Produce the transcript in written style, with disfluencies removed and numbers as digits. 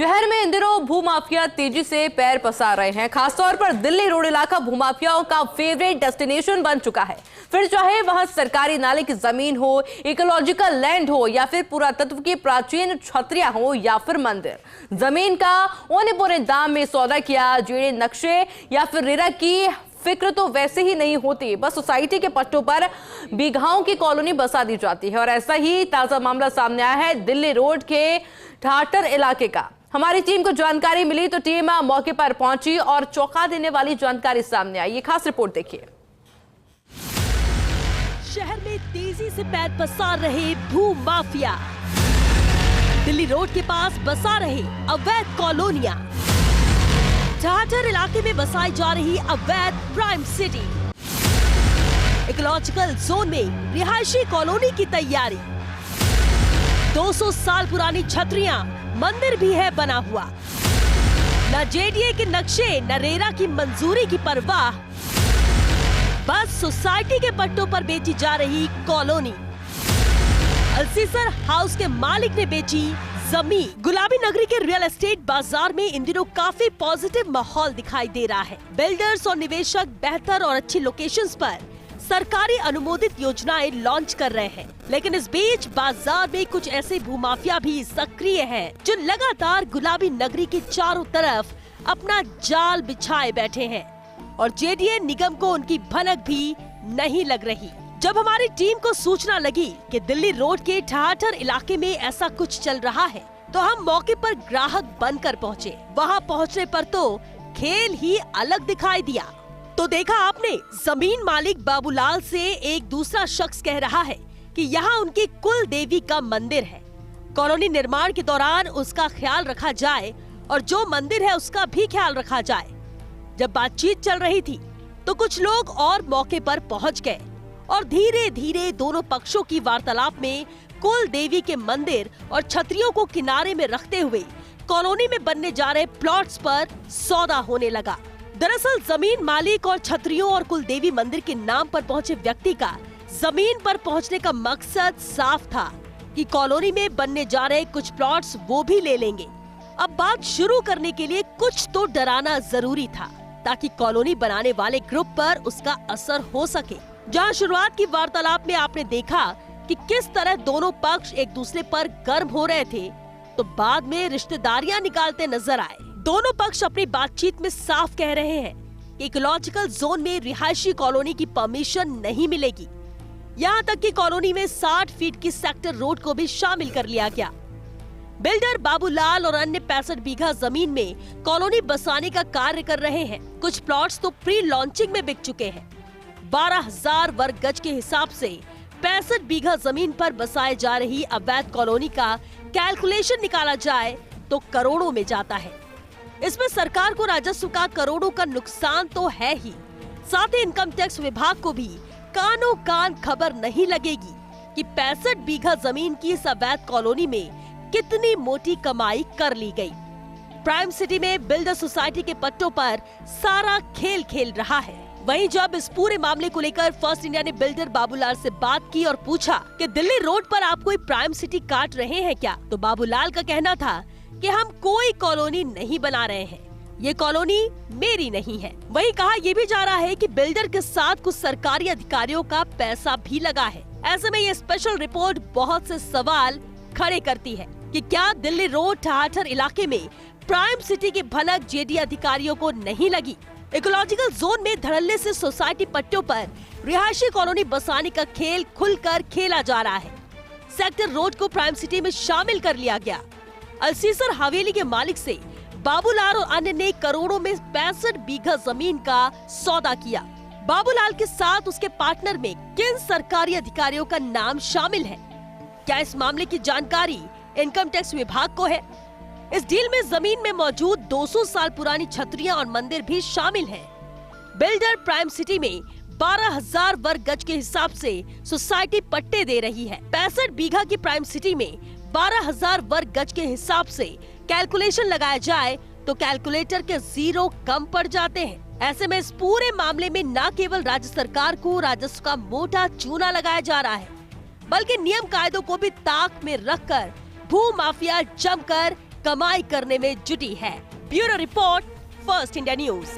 शहर में इन दिनों भूमाफिया तेजी से पैर पसार रहे हैं। खासतौर पर दिल्ली रोड इलाका भूमाफियाओं का फेवरेट डेस्टिनेशन बन चुका है। फिर चाहे वह सरकारी नाले की जमीन हो, इकोलॉजिकल लैंड हो या फिर पुरातत्व की प्राचीन छतरियां हो या फिर मंदिर, जमीन का औने पौने दाम में सौदा किया, जेड़े नक्शे या फिर रेरा की फिक्र तो वैसे ही नहीं होती। बस सोसाइटी के पट्टों पर बीघाओं की कॉलोनी बसा दी जाती है। और ऐसा ही ताजा मामला सामने आया है दिल्ली रोड के ठाटर इलाके का। हमारी टीम को जानकारी मिली तो टीम मौके पर पहुंची और चौंका देने वाली जानकारी सामने आई। ये खास रिपोर्ट देखिए। शहर में तेजी से पैर पसार रहे भू माफिया, दिल्ली रोड के पास बसा रहे अवैध कॉलोनियां, ठाठर इलाके में बसाई जा रही अवैध प्राइम सिटी, इकोलॉजिकल जोन में रिहायशी कॉलोनी की तैयारी, 200 साल पुरानी छतरियां, मंदिर भी है बना हुआ, न जेडीए के नक्शे न रेरा की मंजूरी की परवाह, बस सोसाइटी के पट्टों पर बेची जा रही कॉलोनी। अल्सीसर हाउस के मालिक ने बेची जमीन। गुलाबी नगरी के रियल एस्टेट बाजार में इन दिनों काफी पॉजिटिव माहौल दिखाई दे रहा है। बिल्डर्स और निवेशक बेहतर और अच्छी लोकेशंस पर सरकारी अनुमोदित योजनाएं लॉन्च कर रहे हैं, लेकिन इस बीच बाजार में कुछ ऐसे भूमाफिया भी सक्रिय हैं जो लगातार गुलाबी नगरी के चारों तरफ अपना जाल बिछाए बैठे हैं और जेडीए निगम को उनकी भनक भी नहीं लग रही। जब हमारी टीम को सूचना लगी कि दिल्ली रोड के ठाठर इलाके में ऐसा कुछ चल रहा है तो हम मौके पर ग्राहक बनकर पहुँचे। वहाँ पहुँचने पर तो खेल ही अलग दिखाई दिया। तो देखा आपने, जमीन मालिक बाबूलाल से एक दूसरा शख्स कह रहा है कि यहाँ उनकी कुल देवी का मंदिर है, कॉलोनी निर्माण के दौरान उसका ख्याल रखा जाए और जो मंदिर है उसका भी ख्याल रखा जाए। जब बातचीत चल रही थी तो कुछ लोग और मौके पर पहुंच गए और धीरे धीरे दोनों पक्षों की वार्तालाप में कुल देवी के मंदिर और छतरियों को किनारे में रखते हुए कॉलोनी में बनने जा रहे प्लॉट्स पर सौदा होने लगा। दरअसल जमीन मालिक और छतरियों और कुल देवी मंदिर के नाम पर पहुंचे व्यक्ति का जमीन पर पहुंचने का मकसद साफ था कि कॉलोनी में बनने जा रहे कुछ प्लॉट्स वो भी ले लेंगे। अब बात शुरू करने के लिए कुछ तो डराना जरूरी था ताकि कॉलोनी बनाने वाले ग्रुप पर उसका असर हो सके। जहां शुरुआत की वार्तालाप में आपने देखा कि किस तरह दोनों पक्ष एक दूसरे पर गर्म हो रहे थे, तो बाद में रिश्तेदारियां निकालते नजर आए। दोनों पक्ष अपनी बातचीत में साफ कह रहे हैं कि इकोलॉजिकल जोन में रिहायशी कॉलोनी की परमिशन नहीं मिलेगी। यहाँ तक कि कॉलोनी में 60 फीट की सेक्टर रोड को भी शामिल कर लिया गया। बिल्डर बाबूलाल और अन्य 65 बीघा जमीन में कॉलोनी बसाने का कार्य कर रहे हैं। कुछ प्लॉट्स तो प्री लॉन्चिंग में बिक चुके हैं। 12,000 वर्ग गज के हिसाब से 65 बीघा जमीन पर बसाए जा रही अवैध कॉलोनी का कैलकुलेशन निकाला जाए तो करोड़ों में जाता है। इसमें सरकार को राजस्व का करोड़ों का नुकसान तो है ही, साथ ही इनकम टैक्स विभाग को भी कानों कान खबर नहीं लगेगी कि 65 बीघा जमीन की इस अवैध कॉलोनी में कितनी मोटी कमाई कर ली गई। प्राइम सिटी में बिल्डर सोसाइटी के पट्टों पर सारा खेल खेल रहा है। वहीं जब इस पूरे मामले को लेकर फर्स्ट इंडिया ने बिल्डर बाबूलाल से बात की और पूछा कि दिल्ली रोड पर आप कोई प्राइम सिटी काट रहे हैं क्या, तो बाबूलाल का कहना था कि हम कोई कॉलोनी नहीं बना रहे हैं, ये कॉलोनी मेरी नहीं है। वहीं कहा यह भी जा रहा है कि बिल्डर के साथ कुछ सरकारी अधिकारियों का पैसा भी लगा है। ऐसे में ये स्पेशल रिपोर्ट बहुत से सवाल खड़े करती है कि क्या दिल्ली रोड ठाठर इलाके में प्राइम सिटी की भनक जेडीए अधिकारियों को नहीं लगी। इकोलॉजिकल जोन में धड़ल्ले से सोसाइटी पट्टों पर रिहायशी कॉलोनी बसाने का खेल खुलकर खेला जा रहा है। सेक्टर रोड को प्राइम सिटी में शामिल कर लिया गया। अल्सीसर हवेली के मालिक से बाबूलाल और अन्य ने करोड़ों में 65 बीघा जमीन का सौदा किया। बाबूलाल के साथ उसके पार्टनर में किन सरकारी अधिकारियों का नाम शामिल है? क्या इस मामले की जानकारी इनकम टैक्स विभाग को है? इस डील में जमीन में मौजूद 200 साल पुरानी छतरियां और मंदिर भी शामिल हैं। बिल्डर प्राइम सिटी में 12,000 वर्ग गज के हिसाब से सोसाइटी पट्टे दे रही है। 65 बीघा की प्राइम सिटी में 12,000 वर्ग गज के हिसाब से कैलकुलेशन लगाया जाए तो कैलकुलेटर के जीरो कम पड़ जाते हैं। ऐसे में इस पूरे मामले में न केवल राज्य सरकार को राजस्व का मोटा चूना लगाया जा रहा है, बल्कि नियम कायदों को भी ताक में रखकर भू माफिया जमकर कमाई करने में जुटी है। Bureau report, first India news.